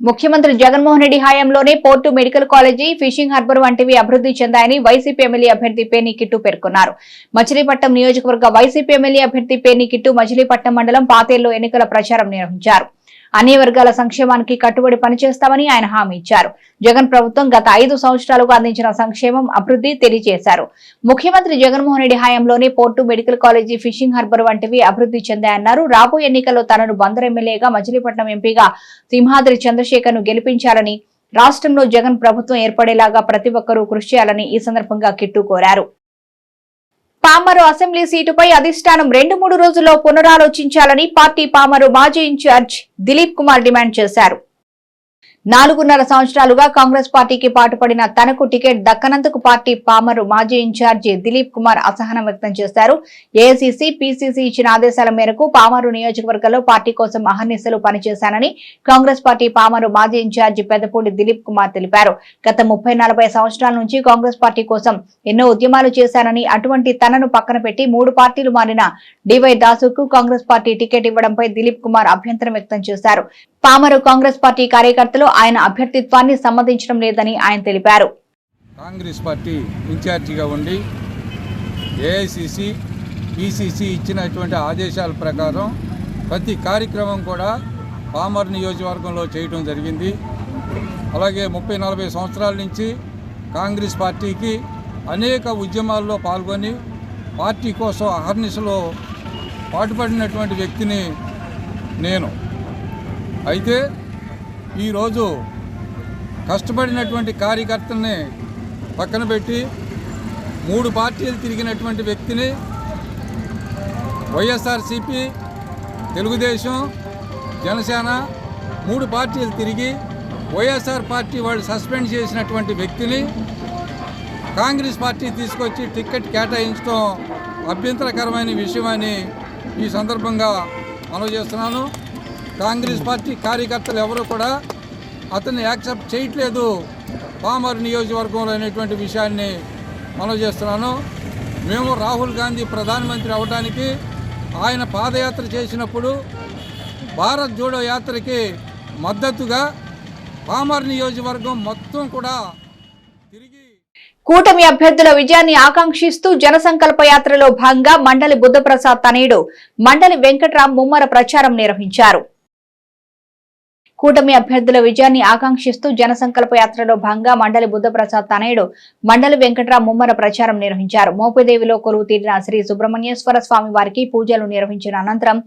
ముఖ్యమంత్రి జగన్మోహన్ రెడ్డి హయాంలోనే port, medical college, fishing harbour వంటివి అభివృద్ధి చెందాయని వైసీపీ ఎమ్మెల్యే అభ్యర్థి పేర్ని కిట్టు పేర్కొన్నారు. మచిలీపట్నం నియోజకవర్గ వైసీపీ ఎమ్మెల్యే అభ్యర్థి పేర్ని కిట్టు మచిలీపట్నం మండలం పాతేరులో ఎన్నికల ప్రచారం నిర్వహించారు. అన్ని వర్గాల సంక్షేమానికి కట్టుబడి పనిచేస్తామని ఆయన హామీ ఇచ్చారు. జగన్ ప్రభుత్వం గత 5 సంవత్సరాలుగా అందించిన సంక్షేమం, అభివృద్ధి తెలియజేశారు. ముఖ్యమంత్రి జగన్మోహన్ రెడ్డి హయాంలోనే port, medical college, fishing harbour వంటివి అభివృద్ధి చెందాయన్నారు. రాబోయే ఎన్నికల్లో తనను బందరు ఎమ్మెల్యేగా, మచిలీపట్నం ఎంపీగా సింహాద్రి చంద్రశేఖర్ ను గెలిపించాలని, రాష్ట్రంలో జగన్ ప్రభుత్వం ఏర్పడేలాగా ప్రతి ఒక్కరూ కృషి చేయాలని ఈ సందర్భంగా కిట్టు కోరారు. పామరు అసెంబ్లీ సీటుపై అధిష్టానం 2-3 రోజుల్లో పునరాలోచించాలని పార్టీ పామరు మాజీ ఇన్ఛార్జ్ దిలీప్ కుమార్ డిమాండ్ చేశారు. 4.5 సంవత్సరాలుగా కాంగ్రెస్ పార్టీకి పాటుపడిన తనకు టికెట్ దక్కనందుకు పార్టీ పామరు మాజీ ఇన్ఛార్జి దిలీప్ కుమార్ అసహనం వ్యక్తం చేశారు. ఏఐసీసీ, పీసీసీ ఇచ్చిన ఆదేశాల మేరకు పామరు నియోజకవర్గంలో పార్టీ కోసం అహర్నిశలు పనిచేశానని కాంగ్రెస్ పార్టీ పామరు మాజీ ఇన్ఛార్జి పెద్దపూడి దిలీప్ కుమార్ తెలిపారు. గత 30-40 సంవత్సరాల నుంచి కాంగ్రెస్ పార్టీ కోసం ఎన్నో ఉద్యమాలు చేశానని, అటువంటి తనను పక్కన పెట్టి 3 పార్టీలు మారిన డివై దాసుకు కాంగ్రెస్ పార్టీ టికెట్ ఇవ్వడంపై దిలీప్ కుమార్ అభ్యంతరం వ్యక్తం చేశారు. పామరు కాంగ్రెస్ పార్టీ కార్యకర్తలు ఆయన అభ్యర్థిత్వాన్ని సమ్మతించడం లేదని ఆయన తెలిపారు. కాంగ్రెస్ పార్టీ ఇన్ఛార్జిగా ఉండి ఏఐసీసీ, పీసీసీ ఇచ్చినటువంటి ఆదేశాల ప్రకారం ప్రతి కార్యక్రమం కూడా పామరు నియోజకవర్గంలో చేయడం జరిగింది. అలాగే 30-40 సంవత్సరాల నుంచి కాంగ్రెస్ పార్టీకి అనేక ఉద్యమాల్లో పాల్గొని పార్టీ కోసం అహర్నిశలో పాటుపడినటువంటి వ్యక్తిని నేను. అయితే ఈరోజు కష్టపడినటువంటి కార్యకర్తల్ని పక్కన పెట్టి 3 పార్టీలు తిరిగినటువంటి వ్యక్తిని వైఎస్ఆర్సీపీ, తెలుగుదేశం, జనసేన 3 పార్టీలు తిరిగి వైఎస్ఆర్ పార్టీ వాళ్ళు సస్పెండ్ చేసినటువంటి వ్యక్తిని కాంగ్రెస్ పార్టీ తీసుకొచ్చి టికెట్ కేటాయించడం అభ్యంతరకరమైన విషయమని ఈ సందర్భంగా మనవి చేస్తున్నాను. కాంగ్రెస్ పార్టీ కార్యకర్తలు ఎవరు కూడా అతన్ని యాక్సెప్ట్ చేయట్లేదు పామరు నియోజకవర్గంలో అనేటువంటి విషయాన్ని మనవి చేస్తున్నాను. మేము రాహుల్ గాంధీ ప్రధానమంత్రి అవడానికి ఆయన పాదయాత్ర చేసినప్పుడు భారత్ జోడో యాత్రకి మద్దతుగా పామరు నియోజకవర్గం మొత్తం కూడా తిరిగి కూటమి అభ్యర్థుల విజయాన్ని ఆకాంక్షిస్తూ జనసంకల్ప యాత్రలో భాగంగా మండలి బుద్ధప్రసాద్ తనయుడు మండలి వెంకట్రాం ముమ్మర ప్రచారం నిర్వహించారు. కూటమి అభ్యర్థుల విజయాన్ని ఆకాంక్షిస్తూ జనసంకల్ప యాత్రలో భాగంగా మండలి బుద్ధప్రసాద్ తనయుడు మండలి వెంకట్రాం ముమ్మర ప్రచారం నిర్వహించారు. మోపిదేవిలో కొలువు తీరిన శ్రీ సుబ్రహ్మణ్యేశ్వర స్వామి వారికి పూజలు నిర్వహించిన అనంతరం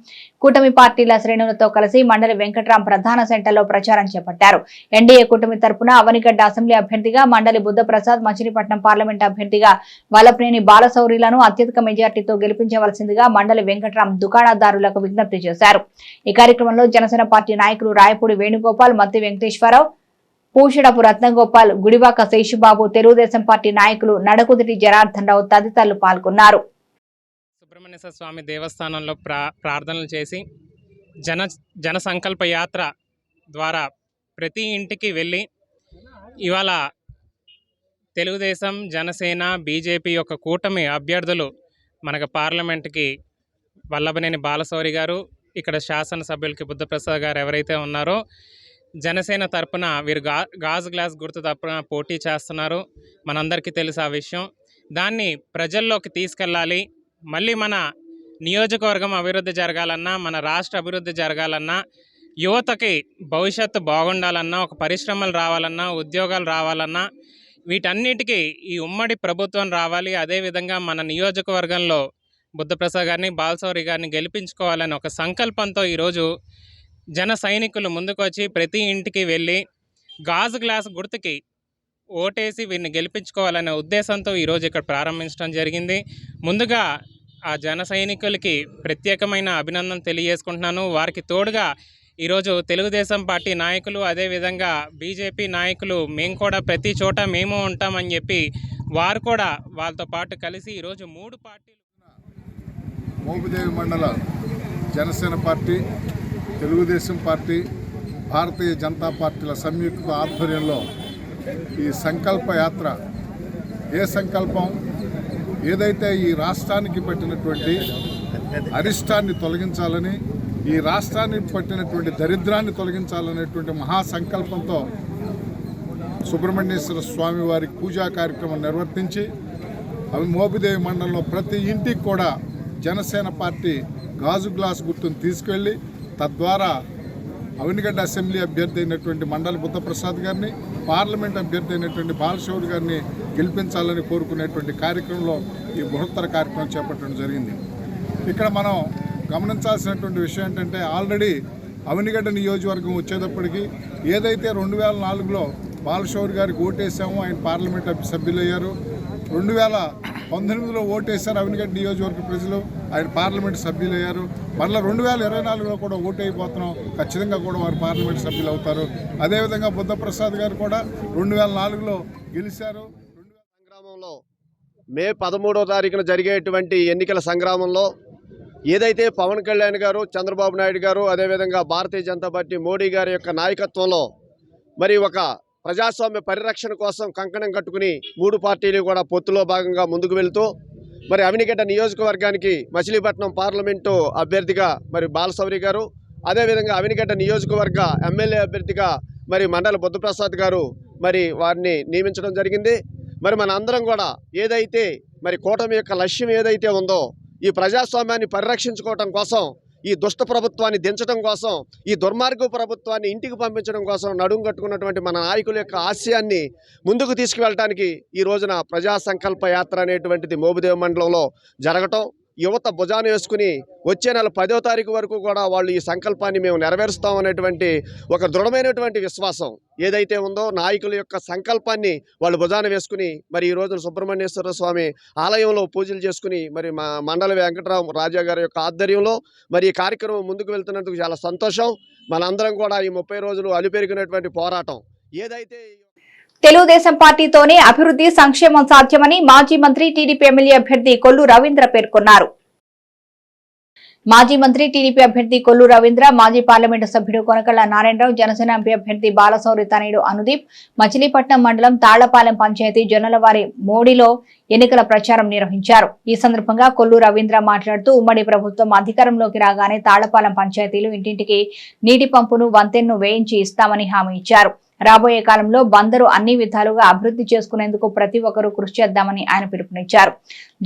కూటమి పార్టీల శ్రేణులతో కలిసి మండలి వెంకట్రాం ప్రధాన సెంటర్లో ప్రచారం చేపట్టారు. ఎన్డీఏ కూటమి తరపున అవనిగడ్డ అసెంబ్లీ అభ్యర్థిగా మండలి బుద్ధప్రసాద్, మచిలీపట్నం పార్లమెంట్ అభ్యర్థిగా వల్లభనేని బాలశౌరిలను అత్యధిక మెజార్టీతో గెలిపించవలసిందిగా మండలి వెంకట్రాం దుకాణదారులకు విజ్ఞప్తి చేశారు. ఈ కార్యక్రమంలో జనసేన పార్టీ నాయకులు రాయపూడి వేణుగోపాల్, మత్తి వెంకటేశ్వరరావు, పూషడపు రత్నగోపాల్, గుడివాక శేషుబాబు, తెలుగుదేశం పార్టీ నాయకులు నడకుదిటి జనార్దన్ రావు తదితరులు పాల్గొన్నారు. సుబ్రహ్మణ్యేశ్వర స్వామి దేవస్థానంలో ప్రార్థనలు చేసి జన సంకల్ప యాత్ర ద్వారా ప్రతి ఇంటికి వెళ్ళి ఇవాళ తెలుగుదేశం, జనసేన, బీజేపీ యొక్క కూటమి అభ్యర్థులు మనకు పార్లమెంట్కి వల్లభనేని బాలశౌరి గారు, ఇక్కడ శాసనసభ్యులకి బుద్ధప్రసాద్ గారు ఎవరైతే ఉన్నారో జనసేన తరపున వీరు గాజు గ్లాస్ గుర్తు తరపున పోటీ చేస్తున్నారు. మనందరికీ తెలుసు ఆ విషయం. దాన్ని ప్రజల్లోకి తీసుకెళ్ళాలి. మళ్ళీ మన నియోజకవర్గం అభివృద్ధి జరగాలన్నా, మన రాష్ట్ర అభివృద్ధి జరగాలన్నా, యువతకి భవిష్యత్తు బాగుండాలన్నా, ఒక పరిశ్రమలు రావాలన్నా, ఉద్యోగాలు రావాలన్నా, వీటన్నిటికీ ఈ ఉమ్మడి ప్రభుత్వం రావాలి. అదేవిధంగా మన నియోజకవర్గంలో బుద్ధప్రసాద్ గారిని, బాలశౌరి గారిని గెలిపించుకోవాలని ఒక సంకల్పంతో ఈరోజు జన సైనికులు ముందుకొచ్చి ప్రతి ఇంటికి వెళ్ళి గాజు గ్లాస్ గుర్తుకి ఓటేసి వీరిని గెలిపించుకోవాలనే ఉద్దేశంతో ఈరోజు ఇక్కడ ప్రారంభించడం జరిగింది. ముందుగా ఆ జన సైనికులకి ప్రత్యేకమైన అభినందన తెలియజేసుకుంటున్నాను. వారికి తోడుగా ఈరోజు తెలుగుదేశం పార్టీ నాయకులు, అదేవిధంగా బీజేపీ నాయకులు మేము కూడా ప్రతి చోట మేము ఉంటామని చెప్పి వారు కూడా వాళ్ళతో పాటు కలిసి ఈరోజు 3 పార్టీలు మోపిదేవి మండల జనసేన పార్టీ, తెలుగుదేశం పార్టీ, భారతీయ జనతా పార్టీల సంయుక్త ఆధ్వర్యంలో ఈ సంకల్ప యాత్ర, ఏ సంకల్పం ఏదైతే ఈ రాష్ట్రానికి పెట్టినటువంటి అరిష్టాన్ని తొలగించాలని, ఈ రాష్ట్రాన్ని పట్టినటువంటి దరిద్రాన్ని తొలగించాలనేటువంటి మహాసంకల్పంతో సుబ్రహ్మణ్యేశ్వర స్వామి వారి పూజా కార్యక్రమం నిర్వర్తించి మోపిదేవి మండలంలో ప్రతి ఇంటికి కూడా జనసేన పార్టీ గాజు గ్లాస్ గుర్తును తీసుకెళ్ళి తద్వారా అవినిగడ్డ అసెంబ్లీ అభ్యర్థి అయినటువంటి మండల బుద్ధప్రసాద్ గారిని, పార్లమెంట్ అభ్యర్థి అయినటువంటి బాలశౌరి గారిని గెలిపించాలని కోరుకునేటువంటి కార్యక్రమంలో ఈ బృహత్తర కార్యక్రమం చేపట్టడం జరిగింది. ఇక్కడ మనం గమనించాల్సినటువంటి విషయం ఏంటంటే ఆల్రెడీ అవినిగడ్డ నియోజకవర్గం వచ్చేటప్పటికి ఏదైతే 2004లో బాలశౌరి గారికి ఓటేసామో ఆయన పార్లమెంట్ సభ్యులయ్యారు. 2019లో ఓటేశారు అవినిగడ్డ నియోజకవర్గ ప్రజలు, ఆయన పార్లమెంట్ సభ్యులయ్యారు. మళ్ళీ 2024లో కూడా ఓటు అయిపోతున్నాం, ఖచ్చితంగా కూడా వారు పార్లమెంట్ సభ్యులు అవుతారు. అదేవిధంగా బుద్ధప్రసాద్ గారు కూడా 2004లో గెలిచారు. సంగ్రామంలో మే 13వ తారీఖున జరిగేటువంటి ఎన్నికల సంగ్రామంలో ఏదైతే పవన్ కళ్యాణ్ గారు, చంద్రబాబు నాయుడు గారు, అదేవిధంగా భారతీయ జనతా పార్టీ మోడీ గారి యొక్క నాయకత్వంలో మరి ఒక ప్రజాస్వామ్య పరిరక్షణ కోసం కంకణం కట్టుకుని 3 పార్టీలు కూడా పొత్తులో భాగంగా ముందుకు వెళ్తూ మరి అవినిగడ్డ నియోజకవర్గానికి మచిలీపట్నం పార్లమెంటు అభ్యర్థిగా మరి బాలశౌరి గారు, అదేవిధంగా అవినిగడ్డ నియోజకవర్గ ఎమ్మెల్యే అభ్యర్థిగా మరి మండల బుద్ధప్రసాద్ గారు మరి వారిని నియమించడం జరిగింది. మరి మన అందరం కూడా ఏదైతే మరి కూటమి యొక్క లక్ష్యం ఏదైతే ఉందో ఈ ప్రజాస్వామ్యాన్ని పరిరక్షించుకోవటం కోసం, ఈ దుష్ట ప్రభుత్వాన్ని దించడం కోసం, ఈ దుర్మార్గ ప్రభుత్వాన్ని ఇంటికి పంపించడం కోసం నడుం కట్టుకున్నటువంటి మన నాయకుల యొక్క ఆశయాన్ని ముందుకు తీసుకువెళ్ళడానికి ఈ రోజున ప్రజా సంకల్ప యాత్ర అనేటువంటిది మోపిదేవి మండలంలో జరగటం, యువత భుజాన్ని వేసుకుని వచ్చే నెల 10వ తారీఖు వరకు కూడా వాళ్ళు ఈ సంకల్పాన్ని మేము నెరవేరుస్తాం అనేటువంటి ఒక దృఢమైనటువంటి విశ్వాసం ఏదైతే ఉందో నాయకుల యొక్క సంకల్పాన్ని వాళ్ళు భుజాన్ని వేసుకుని మరి ఈ రోజున సుబ్రహ్మణ్యేశ్వర స్వామి ఆలయంలో పూజలు చేసుకుని మరి మా మండల వెంకటరావు రాజా గారి యొక్క ఆధ్వర్యంలో మరి ఈ కార్యక్రమం ముందుకు వెళ్తున్నందుకు చాలా సంతోషం. మనందరం కూడా ఈ 30 రోజులు అలుపెరిగినటువంటి పోరాటం ఏదైతే తెలుగుదేశం పార్టీతోనే అభివృద్ధి సంక్షేమం సాధ్యమని మాజీ మంత్రి టీడీపీ ఎమ్మెల్యే అభ్యర్థి కొల్లు రవీంద్ర పేర్కొన్నారు. మాజీ మంత్రి టీడీపీ అభ్యర్థి కొల్లు రవీంద్ర, మాజీ పార్లమెంటు సభ్యుడు కొనకళ్ళ నారాయణరావు, జనసేన ఎంపీ అభ్యర్థి బాలశౌరి తనయుడు అనుదీప్ మచిలీపట్నం మండలం తాళ్లపాలెం పంచాయతీ జొన్నలవారి మోడిలో ఎన్నికల ప్రచారం నిర్వహించారు. ఈ సందర్భంగా కొల్లు రవీంద్ర మాట్లాడుతూ ఉమ్మడి ప్రభుత్వం అధికారంలోకి రాగానే తాళ్లపాలెం పంచాయతీలు ఇంటింటికి నీటి పంపును, వంతెన్ను వేయించి ఇస్తామని హామీ ఇచ్చారు. రాబోయే కాలంలో బందరు అన్ని విధాలుగా అభివృద్ధి చేసుకునేందుకు ప్రతి ఒక్కరూ కృషి చేద్దామని ఆయన పిలుపునిచ్చారు.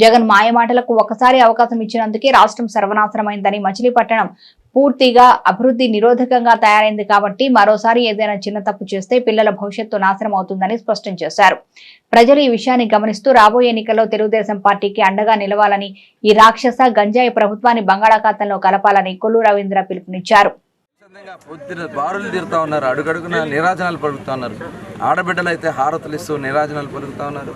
జగన్ మాయమాటలకు ఒకసారి అవకాశం ఇచ్చినందుకే రాష్ట్రం సర్వనాశనమైందని, మచిలీపట్నం పూర్తిగా అభివృద్ధి నిరోధకంగా తయారైంది కాబట్టి మరోసారి ఏదైనా చిన్న తప్పు చేస్తే పిల్లల భవిష్యత్తు నాశనం అవుతుందని స్పష్టం చేశారు. ప్రజలు ఈ విషయాన్ని గమనిస్తూ రాబోయే ఎన్నికల్లో తెలుగుదేశం పార్టీకి అండగా నిలవాలని, ఈ రాక్షస గంజాయి ప్రభుత్వాన్ని బంగాళాఖాతంలో కలపాలని కొల్లు రవీంద్ర పిలుపునిచ్చారు. బారులు తిరుగుతూ ఉన్నారు, అడుగడుగున నిరాజనాలు పలుకుతూ ఉన్నారు. ఆడబిడ్డలు అయితే హారతులు ఇస్తూ నిరాజనాలు పలుకుతూ ఉన్నారు.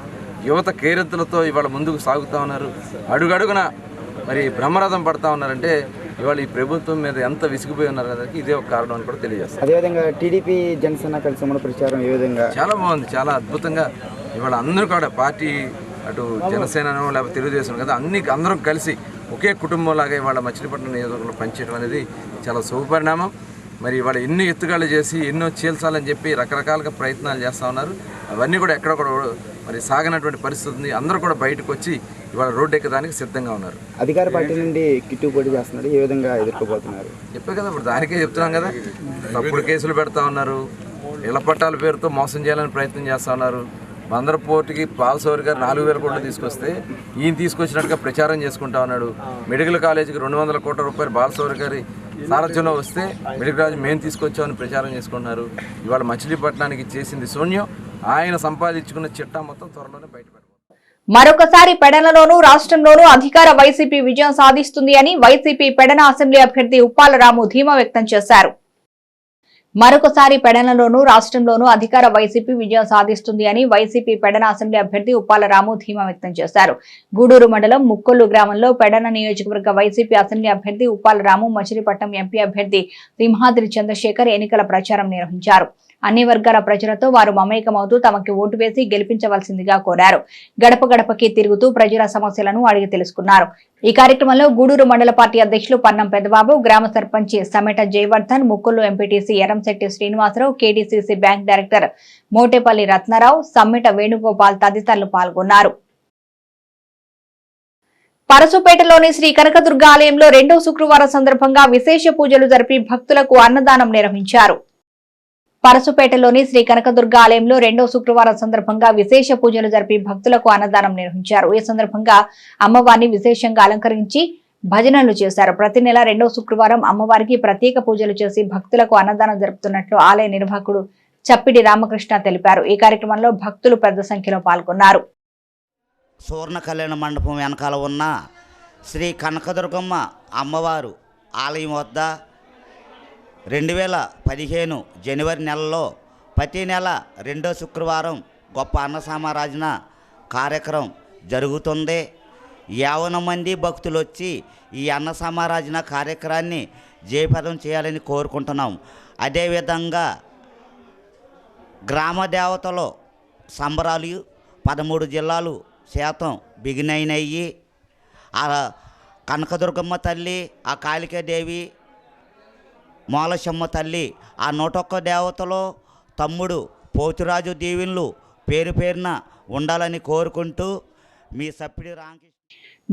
యువత కేరెత్తులతో ఇవాళ ముందుకు సాగుతూ ఉన్నారు. అడుగడుగున మరి బ్రహ్మరథం పడతా ఉన్నారంటే ఇవాళ ఈ ప్రభుత్వం మీద ఎంత విసిగిపోయి ఉన్నారు కదా, ఇదే ఒక కారణం అని కూడా తెలియజేస్తారు. అదేవిధంగా టీడీపీ జనసేన కలిసి మన ప్రచారం ఏ విధంగా చాలా బాగుంది, చాలా అద్భుతంగా ఇవాళ అందరూ కూడా పార్టీ అటు జనసేనను లేకపోతే తెలుగుదేశం కదా అందరం కలిసి ఒకే కుటుంబంలాగా ఇవాళ మచిలీపట్నం నియోజకవర్గంలో పనిచేయడం అనేది చాలా శుభపరిణామం. మరి ఇవాళ ఎన్నో ఎత్తుగాళ్ళు చేసి ఎన్నో చీల్చాలని చెప్పి రకరకాలుగా ప్రయత్నాలు చేస్తూ ఉన్నారు. అవన్నీ కూడా ఎక్కడ కూడా మరి సాగనటువంటి పరిస్థితి ఉంది. అందరూ కూడా బయటకు వచ్చి ఇవాళ రోడ్డు ఎక్కడానికి సిద్ధంగా ఉన్నారు. అధికార పార్టీ నుండి కిట్టు పోటీ చేస్తున్నారు, ఏ విధంగా ఎదుర్కోబోతున్నారు చెప్పే కదా, ఇప్పుడు దానికే చెప్తున్నాం కదా. తప్పుడు కేసులు పెడతా ఉన్నారు, ఇళ్ల పట్టాల పేరుతో మోసం చేయాలని ప్రయత్నం చేస్తూ ఉన్నారు. బందర్ పోర్టుకి బాలశౌరి గారు 4,000 కోట్లు తీసుకొస్తే ఈయన తీసుకొచ్చినట్టుగా ప్రచారం చేసుకుంటా ఉన్నాడు. మెడికల్ కాలేజీకి 200 కోట్ల రూపాయలు బాలశౌరి గారి సారథ్యంలో వస్తే మెడికల్ కాలేజ్ మేము తీసుకొచ్చామని ప్రచారం చేసుకున్నారు. ఇవాళ మచిలీపట్నానికి చేసింది శూన్యం. ఆయన సంపాదించుకున్న చిట్టా మొత్తం త్వరలోనే బయటపెడతారు. మరొకసారి పెడనలోనూ రాష్ట్రంలోనూ అధికార వైసీపీ విజయం సాధిస్తుంది అని వైసీపీ పెడన అసెంబ్లీ అభ్యర్థి ఉప్పాల రాము ధీమా వ్యక్తం చేశారు. మరొకసారి పెడనలోనూ రాష్ట్రంలోనూ అధికార వైసీపీ విజయం సాధిస్తుంది అని వైసీపీ పెడన అసెంబ్లీ అభ్యర్థి ఉప్పాల రాము ధీమా వ్యక్తం చేశారు. గూడూరు మండలం ముక్కొల్లు గ్రామంలో పెడన నియోజకవర్గ వైసీపీ అసెంబ్లీ అభ్యర్థి ఉప్పాల రాము, మచిలీపట్నం ఎంపీ అభ్యర్థి సింహాద్రి చంద్రశేఖర్ ఎన్నికల ప్రచారం నిర్వహించారు. అన్ని వర్గాల ప్రజలతో వారు మమేకమవుతూ తమకి ఓటు వేసి గెలిపించవలసిందిగా కోరారు. గడప గడపకి తిరుగుతూ ప్రజల సమస్యలను అడిగి తెలుసుకున్నారు. ఈ కార్యక్రమంలో గూడూరు మండల పార్టీ అధ్యక్షులు పన్నం పెద్దబాబు, గ్రామ sarpanch Sameta Jayavardhan, Mukkollu MPTC Eramsetti Srinivasarao, KDCC bank director Motepalli Ratnarao, Sammeta Venugopal తదితరులు పాల్గొన్నారు. పరసుపేటలోని శ్రీ కనకదుర్గ ఆలయంలో రెండో శుక్రవారం సందర్భంగా విశేష పూజలు జరిపి భక్తులకు అన్నదానం నిర్వహించారు. పరసుపేటలోని శ్రీ కనకదుర్గ ఆలయంలో రెండో శుక్రవారం సందర్భంగా విశేష పూజలు జరిపి భక్తులకు అన్నదానం నిర్వహించారు. ఈ సందర్భంగా అమ్మవారిని విశేషంగా అలంకరించి భజనలు చేశారు. ప్రతి నెల రెండో శుక్రవారం అమ్మవారికి ప్రత్యేక పూజలు చేసి భక్తులకు అన్నదానం జరుపుతున్నట్లు ఆలయ నిర్వాహకుడు చప్పిడి రామకృష్ణ తెలిపారు. ఈ కార్యక్రమంలో భక్తులు పెద్ద సంఖ్యలో పాల్గొన్నారు. సువర్ణ కళ్యాణ మండపం వెనకాల ఉన్న శ్రీ కనకదుర్గమ్మ అమ్మవారు ఆలయం వద్ద 2015 జనవరి నెలలో ప్రతి నెల రెండో శుక్రవారం గొప్ప అన్న సమారాధన కార్యక్రమం జరుగుతుంది. 50 మంది భక్తులు వచ్చి ఈ అన్న సమారాధన కార్యక్రమాన్ని జయప్రదం చేయాలని కోరుకుంటున్నాం. అదేవిధంగా గ్రామ దేవతలో సంబరాలు 13 జిల్లాలు శాతం బిగినైనయ్యి ఆ కనకదుర్గమ్మ తల్లి, ఆ కాళికాదేవి, మూలశమ్మ తల్లి, ఆ 101 దేవతలో తమ్ముడు పోతురాజు దీవెనలు పేరు పేరున ఉండాలని కోరుకుంటూ మీ సప్పిడి రామకృష్ణ.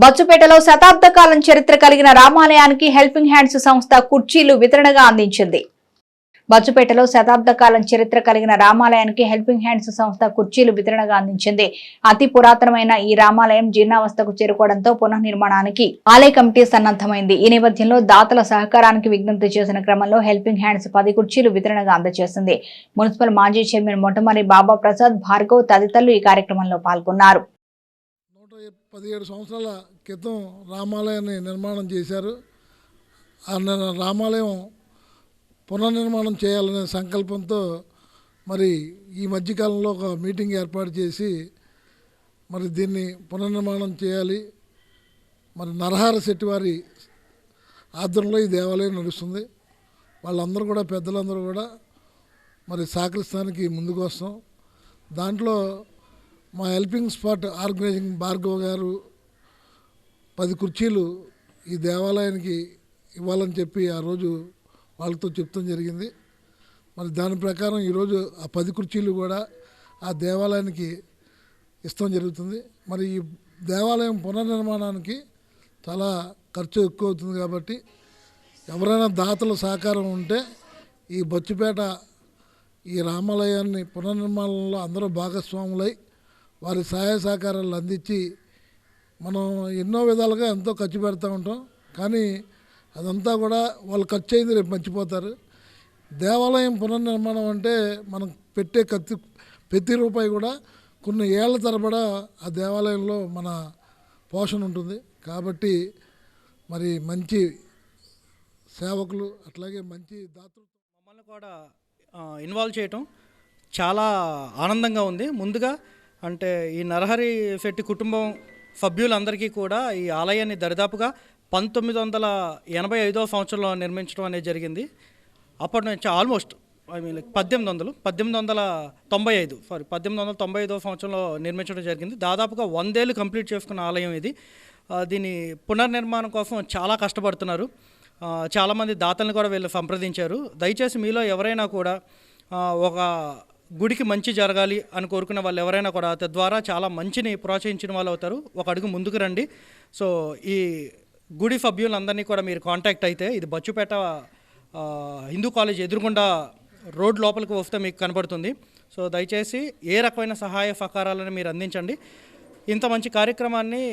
బచ్చుపేటలో శతాబ్ద కాలం చరిత్ర కలిగిన రామాలయానికి హెల్పింగ్ హ్యాండ్స్ సంస్థ కుర్చీలు వితరణగా అందించింది. బచ్చుపేటలో శతాబ్ద కాలం చరిత్ర కలిగిన రామాలయానికి హెల్పింగ్ హ్యాండ్స్ సంస్థ కుర్చీలు వితరణగా అందించింది. అతి పురాతనమైన ఈ రామాలయం జీర్ణావస్థకు చేరుకోవడంతో పునఃనిర్మాణానికి ఆలయ కమిటీ సన్నద్ధమైంది. ఈ నేపథ్యంలో దాతల సహకారానికి విజ్ఞప్తి చేసిన క్రమంలో హెల్పింగ్ హ్యాండ్స్ 10 కుర్చీలు వితరణగా అందజేసింది. మున్సిపల్ మాజీ చైర్మన్ మొట్టమొదటి బాబా ప్రసాద్, భార్గవ్ తదితరులు ఈ కార్యక్రమంలో పాల్గొన్నారు. 117 సంవత్సరాల క్రితం రామాలయాన్ని నిర్మాణం చేశారు. ఆ రామాలయం పునర్నిర్మాణం చేయాలనే సంకల్పంతో మరి ఈ మధ్యకాలంలో ఒక మీటింగ్ ఏర్పాటు చేసి మరి దీన్ని పునర్నిర్మాణం చేయాలి. మరి నరహార శెట్టి వారి ఆధ్వర్యంలో ఈ దేవాలయం నడుస్తుంది. వాళ్ళందరూ కూడా పెద్దలందరూ కూడా మరి సహకరిస్తానికి ముందుకు వస్తాం. దాంట్లో మా హెల్పింగ్ స్పాట్ ఆర్గనైజింగ్ భార్గవ్ గారు 10 కుర్చీలు ఈ దేవాలయానికి ఇవ్వాలని చెప్పి ఆ రోజు వాళ్ళతో చెప్తాం జరిగింది. మరి దాని ప్రకారం ఈరోజు ఆ 10 కుర్చీలు కూడా ఆ దేవాలయానికి ఇష్టం జరుగుతుంది. మరి ఈ దేవాలయం పునర్నిర్మాణానికి చాలా ఖర్చు ఎక్కువ అవుతుంది కాబట్టి ఎవరైనా దాతల సహకారం ఉంటే ఈ బొచ్చుపేట ఈ రామాలయాన్ని పునర్నిర్మాణంలో అందరూ భాగస్వాములై వారి సహాయ సహకారాలు అందించి మనం ఎన్నో విధాలుగా ఎంతో ఖర్చు పెడతా ఉంటాం. కానీ అదంతా కూడా వాళ్ళు ఖర్చు అయింది రేపు మర్చిపోతారు. దేవాలయం పునర్నిర్మాణం అంటే మనం పెట్టే ప్రతి రూపాయి కూడా కొన్ని ఏళ్ల తరబడా ఆ దేవాలయంలో మన పోషణ ఉంటుంది. కాబట్టి మరి మంచి సేవకులు అట్లాగే మంచి దాతృత్వం మమ్మల్ని కూడా ఇన్వాల్వ్ చేయటం చాలా ఆనందంగా ఉంది. ముందుగా అంటే ఈ నరహరి శెట్టి కుటుంబం సభ్యులందరికీ కూడా ఈ ఆలయాన్ని దరిదాపుగా 1985వ సంవత్సరంలో నిర్మించడం అనేది జరిగింది. అప్పటి నుంచి ఆల్మోస్ట్ 1895 సంవత్సరంలో నిర్మించడం జరిగింది. దాదాపుగా 100 ఏళ్ళు కంప్లీట్ చేసుకున్న ఆలయం ఇది. దీని పునర్నిర్మాణం కోసం చాలా కష్టపడుతున్నారు. చాలామంది దాతలను కూడా వీళ్ళు సంప్రదించారు. దయచేసి మీలో ఎవరైనా కూడా ఒక గుడికి మంచి జరగాలి అని కోరుకునే వాళ్ళు ఎవరైనా కూడా తద్వారా చాలా మంచిని ప్రోత్సహించిన వాళ్ళు అవుతారు. ఒక అడుగు ముందుకు రండి. సో ఈ గుడి సభ్యులందరినీ కూడా మీరు కాంటాక్ట్ అయితే ఇది బచ్చుపేట హిందూ కాలేజ్ ఎదురుగుండా రోడ్ లోపలికి వస్తే మీకు కనబడుతుంది. సో దయచేసి ఏ రకమైన సహాయ సహకారాలను మీరు అందించండి. ఇంత మంచి కార్యక్రమాన్ని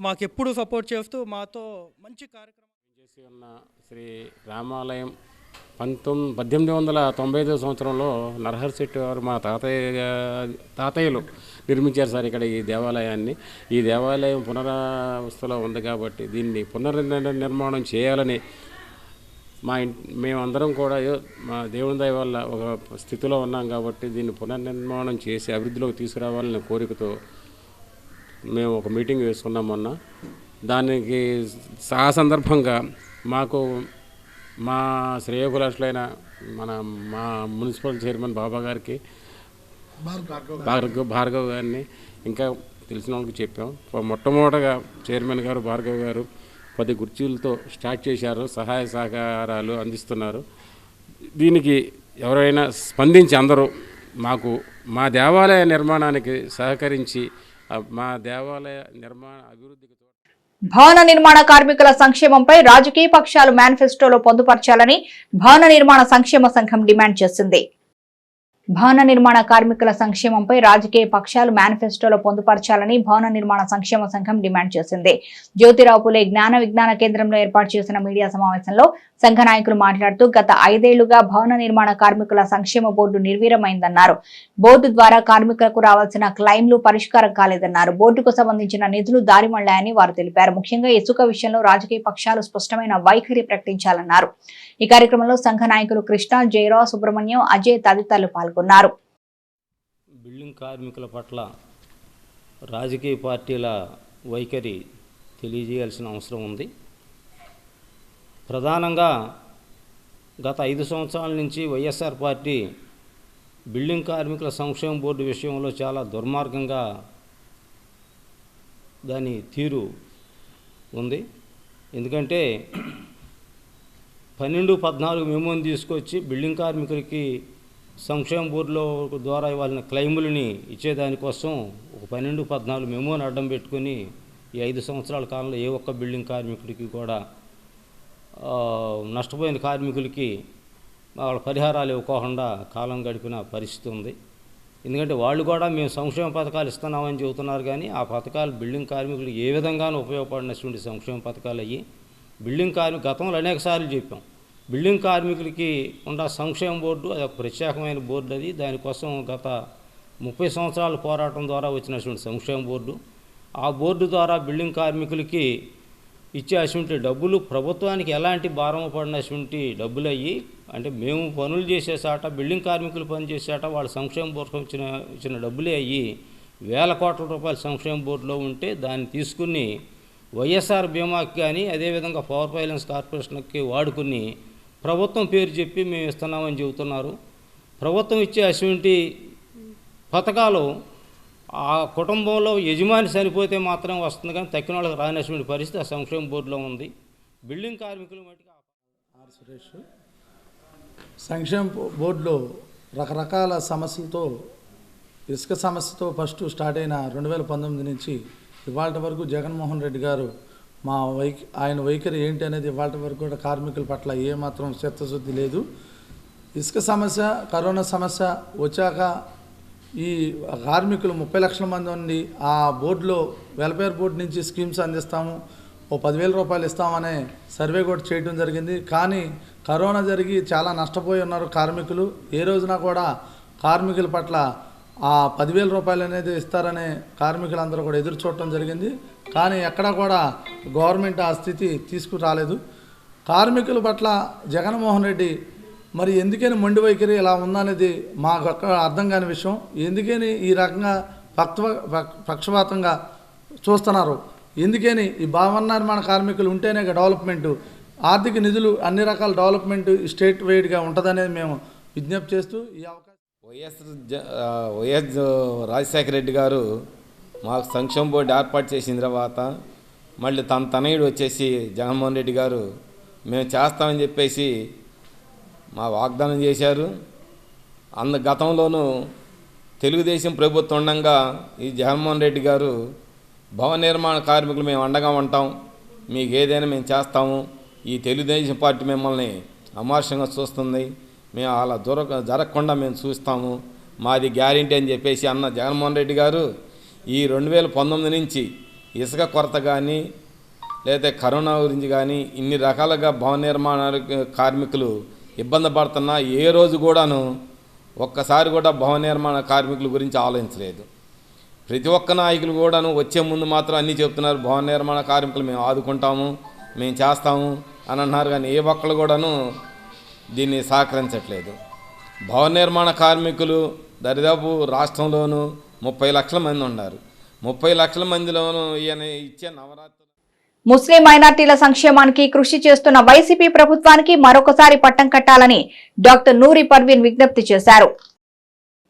మాకు ఎప్పుడు సపోర్ట్ చేస్తూ మాతో మంచి కార్యక్రమం చేసి ఉన్న శ్రీ రామాలయం 1895 సంవత్సరంలో నరహరి శెట్టి వారు మా తాతయ్యలు నిర్మించారు సార్ ఇక్కడ ఈ దేవాలయాన్ని. ఈ దేవాలయం పునరావస్థలో ఉంది కాబట్టి దీన్ని పునర్నిర్మాణం చేయాలని మేమందరం కూడా మా దేవుని దయ వల్ల ఒక స్థితిలో ఉన్నాం కాబట్టి దీన్ని పునర్నిర్మాణం చేసి అభివృద్ధిలోకి తీసుకురావాలనే కోరికతో మేము ఒక మీటింగ్ వేసుకున్నాం మొన్న. దానికి ఆ సందర్భంగా మాకు మా శ్రేయోభిలాషులైన మా మున్సిపల్ చైర్మన్ బాబా గారికి, భార్గవ్ గారిని ఇంకా తెలిసిన వాళ్ళకి చెప్పాం. మొట్టమొదటగా చైర్మన్ గారు భార్గవ్ గారు 10 కుర్చీలతో స్టార్ట్ చేశారు. సహాయ సహకారాలు అందిస్తున్నారు. దీనికి ఎవరైనా స్పందించి అందరూ మాకు మా దేవాలయ నిర్మాణానికి సహకరించి మా దేవాలయ నిర్మాణ అభివృద్ధికి భవన నిర్మాణ కార్మికుల సంక్షేమంపై రాజకీయ పక్షాలు మేనిఫెస్టోలో పొందుపరచాలని భవన నిర్మాణ సంక్షేమ సంఘం డిమాండ్ చేసింది. భవన నిర్మాణ కార్మికుల సంక్షేమంపై రాజకీయ పక్షాలు మేనిఫెస్టోలో పొందుపరచాలని భవన నిర్మాణ సంక్షేమ సంఘం డిమాండ్ చేసింది. జ్యోతిరావు పులే జ్ఞాన విజ్ఞాన కేంద్రంలో ఏర్పాటు చేసిన మీడియా సమావేశంలో సంఘ నాయకులు మాట్లాడుతూ గత 5 ఏళ్లుగా భవన నిర్మాణ కార్మికుల సంక్షేమ బోర్డు నిర్వీర్యమైందన్నారు. బోర్డు ద్వారా కార్మికులకు రావాల్సిన క్లెయిమ్లు పరిష్కారం కాలేదన్నారు. బోర్డుకు సంబంధించిన నిధులు దారిమళ్లాయని వారు తెలిపారు. ముఖ్యంగా ఇసుక విషయంలో రాజకీయ పక్షాలు స్పష్టమైన వైఖరి ప్రకటించాలన్నారు. ఈ కార్యక్రమంలో సంఘ నాయకులు కృష్ణ, జయరావు, సుబ్రహ్మణ్యం, అజయ్ తదితరులు పాల్గొన్నారు. బిల్డింగ్ కార్మికుల పట్ల రాజకీయ పార్టీల వైఖరి తెలియజేయాల్సిన అవసరం ఉంది. ప్రధానంగా గత 5 సంవత్సరాల నుంచి వైఎస్ఆర్ పార్టీ బిల్డింగ్ కార్మికుల సంక్షేమ బోర్డు విషయంలో చాలా దుర్మార్గంగా దాని తీరు ఉంది. ఎందుకంటే 12-14 మెమోని తీసుకొచ్చి బిల్డింగ్ కార్మికులకి సంక్షేమ బోర్డులో ద్వారా వాళ్ళని క్లెయిములని ఇచ్చేదానికోసం ఒక 12-14 మెమోని అడ్డం పెట్టుకుని ఈ 5 సంవత్సరాల కాలంలో ఏ ఒక్క బిల్డింగ్ కార్మికుడికి కూడా నష్టపోయిన కార్మికులకి వాళ్ళ పరిహారాలు ఇవ్వకుండా కాలం గడిపిన పరిస్థితి ఉంది. ఎందుకంటే వాళ్ళు కూడా మేము సంక్షేమ పథకాలు ఇస్తున్నామని చెబుతున్నారు, కానీ ఆ పథకాలు బిల్డింగ్ కార్మికులకు ఏ విధంగానూ ఉపయోగపడినటువంటి సంక్షేమ పథకాలు అయ్యి బిల్డింగ్ గతంలో అనేకసార్లు చెప్పాం. బిల్డింగ్ కార్మికులకి ఉన్న సంక్షేమ బోర్డు అది ఒక ప్రత్యేకమైన బోర్డు. అది దానికోసం గత 30 సంవత్సరాల పోరాటం ద్వారా వచ్చినటువంటి సంక్షేమ బోర్డు. ఆ బోర్డు ద్వారా బిల్డింగ్ కార్మికులకి ఇచ్చేటువంటి డబ్బులు ప్రభుత్వానికి ఎలాంటి భారం పడినటువంటి డబ్బులు అయ్యి, అంటే మేము పనులు చేసేసాట, బిల్డింగ్ కార్మికులు పని చేసేట వాళ్ళ సంక్షేమ బోర్డు ఇచ్చిన డబ్బులే అయ్యి వేల కోట్ల రూపాయల సంక్షేమ బోర్డులో ఉంటే దాన్ని తీసుకుని వైఎస్ఆర్ బీమాకి కానీ అదేవిధంగా పవర్ ఫైనాన్స్ కార్పొరేషన్కి వాడుకుని ప్రభుత్వం పేరు చెప్పి మేము ఇస్తున్నామని చెబుతున్నారు. ప్రభుత్వం ఇచ్చే అటువంటి పథకాలు ఆ కుటుంబంలో యజమాని చనిపోతే మాత్రం వస్తుంది, కానీ తక్కిన వాళ్ళకి రానటువంటి పరిస్థితి ఆ సంక్షేమ బోర్డులో ఉంది. బిల్డింగ్ కార్మికులు మటుకు సురేష్ సంక్షేమ బోర్డులో రకరకాల సమస్యలతో, ఇసుక సమస్యతో ఫస్ట్ స్టార్ట్ అయిన 2019 నుంచి ఇవాళ వరకు జగన్మోహన్ రెడ్డి గారు ఆయన వైఖరి ఏంటి అనేది ఇవాళ వరకు కూడా కార్మికుల పట్ల ఏమాత్రం చిత్తశుద్ధి లేదు. ఇసుక సమస్య, కరోనా సమస్య వచ్చాక ఈ కార్మికులు 30 లక్షల మంది ఉండి ఆ బోర్డులో వెల్ఫేర్ బోర్డు నుంచి స్కీమ్స్ అందిస్తాము, ఓ 10,000 రూపాయలు ఇస్తామనే సర్వే కూడా చేయడం జరిగింది. కానీ కరోనా జరిగి చాలా నష్టపోయి ఉన్నారు కార్మికులు. ఏ రోజున కూడా కార్మికుల పట్ల ఆ 10,000 రూపాయలు అనేది ఇస్తారనే కార్మికులందరూ కూడా ఎదురు చూడటం జరిగింది. కానీ ఎక్కడా కూడా గవర్నమెంట్ ఆ స్థితి తీసుకురాలేదు. కార్మికుల పట్ల జగన్మోహన్ రెడ్డి మరి ఎందుకని మొండి వైఖరి ఇలా ఉందనేది మాకు అర్థం కాని విషయం. ఎందుకని ఈ రకంగా పక్షపాతంగా చూస్తున్నారు, ఎందుకని ఈ భవన నిర్మాణ కార్మికులు ఉంటేనే డెవలప్మెంటు, ఆర్థిక నిధులు అన్ని రకాల డెవలప్మెంట్ స్టేట్ వైడ్గా ఉంటుందనేది మేము విజ్ఞప్తి చేస్తూ ఈ అవకాశం వైఎస్ రాజశేఖర రెడ్డి గారు మాకు సంక్షేమ బోర్డు ఏర్పాటు చేసిన తర్వాత మళ్ళీ తన తనయుడు వచ్చేసి జగన్మోహన్ రెడ్డి గారు మేము చేస్తామని చెప్పేసి మా వాగ్దానం చేశారు. గతంలోనూ తెలుగుదేశం ప్రభుత్వం ఉండగా ఈ జగన్మోహన్ రెడ్డి గారు భవన నిర్మాణ కార్మికులు మేము అండగా ఉంటాం, మీకు ఏదైనా మేము చేస్తాము, ఈ తెలుగుదేశం పార్టీ మిమ్మల్ని అమార్షంగా చూస్తుంది, మేము అలా జరగకుండా మేము చూస్తాము, మాది గ్యారెంటీ అని చెప్పేసి అన్న జగన్మోహన్ రెడ్డి గారు ఈ 2019 నుంచి ఇసుక కొరత కానీ లేదా కరోనా గురించి కానీ ఇన్ని రకాలుగా భవన నిర్మాణ కార్మికులు ఇబ్బంది పడుతున్నా ఏ రోజు కూడాను ఒక్కసారి కూడా భవన నిర్మాణ కార్మికుల గురించి ఆలోచించలేదు. ప్రతి ఒక్క నాయకులు కూడాను వచ్చే ముందు మాత్రం అన్నీ చెప్తున్నారు, భవన నిర్మాణ కార్మికులు మేము ఆదుకుంటాము, మేము చేస్తాము అని అన్నారు, కానీ ఏ ఒక్కళ్ళు కూడాను దీన్ని సహకరించట్లేదు. భవన నిర్మాణ కార్మికులు దరిదాపు రాష్ట్రంలోనూ 30 లక్షల మంది ఉన్నారు. 30 లక్షల మందిలోనూ ఈయన ఇచ్చే నవరాత్రులు ముస్లిం మైనార్టీల సంక్షేమానికి కృషి చేస్తున్న వైసీపీ ప్రభుత్వానికి మరొకసారి పట్టం కట్టాలని డాక్టర్ నూరి పర్వీన్ విజ్ఞప్తి చేశారు.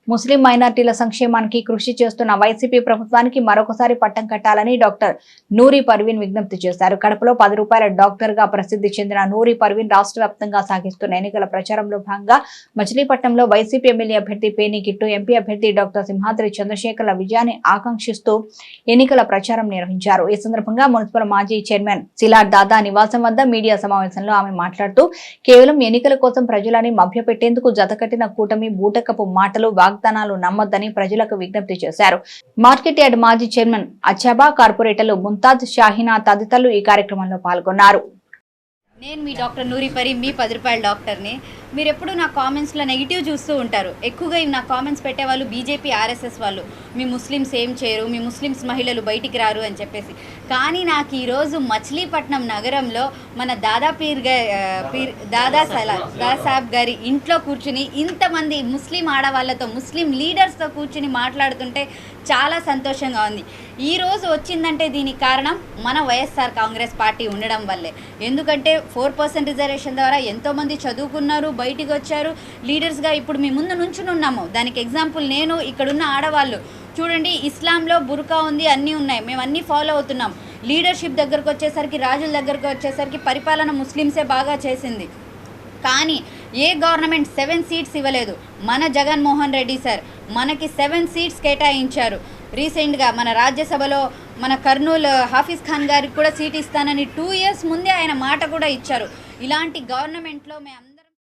ముస్లిం మైనార్టీల సంక్షేమానికి కృషి చేస్తున్న వైసీపీ ప్రభుత్వానికి మరొకసారి పట్టం కట్టాలని డాక్టర్ నూరి పర్వీన్ విజ్ఞప్తి చేశారు. కడపలో 10 రూపాయల డాక్టర్ గా ప్రసిద్ధి చెందిన నూరి పర్వీన్ రాష్ట్ర వ్యాప్తంగా సాగిస్తున్న ఎన్నికల ప్రచారంలో భాగంగా మచిలీపట్నంలో వైసీపీ ఎమ్మెల్యే అభ్యర్థి పేర్ని కిట్టు, ఎంపీ అభ్యర్థి డాక్టర్ సింహాద్రి చంద్రశేఖర్ల విజయాన్ని ఆకాంక్షిస్తూ ఎన్నికల ప్రచారం నిర్వహించారు. ఈ సందర్భంగా మున్సిపల్ మాజీ చైర్మన్ సిలార్ దాదా నివాసం వద్ద మీడియా సమావేశంలో ఆమె మాట్లాడుతూ కేవలం ఎన్నికల కోసం ప్రజలని మభ్యపెట్టేందుకు జతకట్టిన కూటమి బూటకపు మాటలు వాగ్దానాలు నమ్మొద్దని ప్రజలకు విజ్ఞప్తి చేశారు. మార్కెట్ యార్డ్ మాజీ చైర్మన్ అచ్చాబా, కార్పొరేటర్లు ముంతాజ్, షాహినా తదితరులు ఈ కార్యక్రమంలో పాల్గొన్నారు. నేను మీ డాక్టర్ నూరి పరి, మీ 10 రూపాయల డాక్టర్ని. మీరు ఎప్పుడు నా కామెంట్స్లో నెగిటివ్ చూస్తూ ఉంటారు. ఎక్కువగా నా కామెంట్స్ పెట్టేవాళ్ళు బీజేపీ, ఆర్ఎస్ఎస్ వాళ్ళు. మీ ముస్లిమ్స్ ఏం చేయరు, మీ ముస్లిమ్స్ మహిళలు బయటికి రారు అని చెప్పేసి. కానీ నాకు ఈరోజు మచిలీపట్నం నగరంలో మన దాదా సాహెబ్ గారి ఇంట్లో కూర్చుని ఇంతమంది ముస్లిం ఆడవాళ్ళతో, ముస్లిం లీడర్స్తో కూర్చుని మాట్లాడుతుంటే చాలా సంతోషంగా ఉంది. ఈ రోజు వచ్చిందంటే దీనికి కారణం మన వైఎస్ఆర్ కాంగ్రెస్ పార్టీ ఉండడం వల్లే. ఎందుకంటే 4% రిజర్వేషన్ ద్వారా ఎంతోమంది చదువుకున్నారు, బయటికి వచ్చారు, లీడర్స్గా ఇప్పుడు మీ ముందు నుంచుని ఉన్నాము. దానికి ఎగ్జాంపుల్ నేను, ఇక్కడున్న ఆడవాళ్ళు చూడండి. ఇస్లాంలో బుర్కా ఉంది, అన్నీ ఉన్నాయి, మేము అన్నీ ఫాలో అవుతున్నాం. లీడర్షిప్ దగ్గరకు వచ్చేసరికి, రాజుల దగ్గరకు వచ్చేసరికి పరిపాలన ముస్లిమ్సే బాగా చేసింది. కానీ ఏ గవర్నమెంట్ 7 సీట్స్ ఇవ్వలేదు. మన జగన్మోహన్ రెడ్డి సార్ మనకి 7 సీట్స్ కేటాయించారు. రీసెంట్గా మన రాజ్యసభలో మన కర్నూలు హాఫీజ్ ఖాన్ గారికి కూడా సీట్ ఇస్తానని 2 ఇయర్స్ ముందే ఆయన మాట కూడా ఇచ్చారు. ఇలాంటి గవర్నమెంట్లో మేము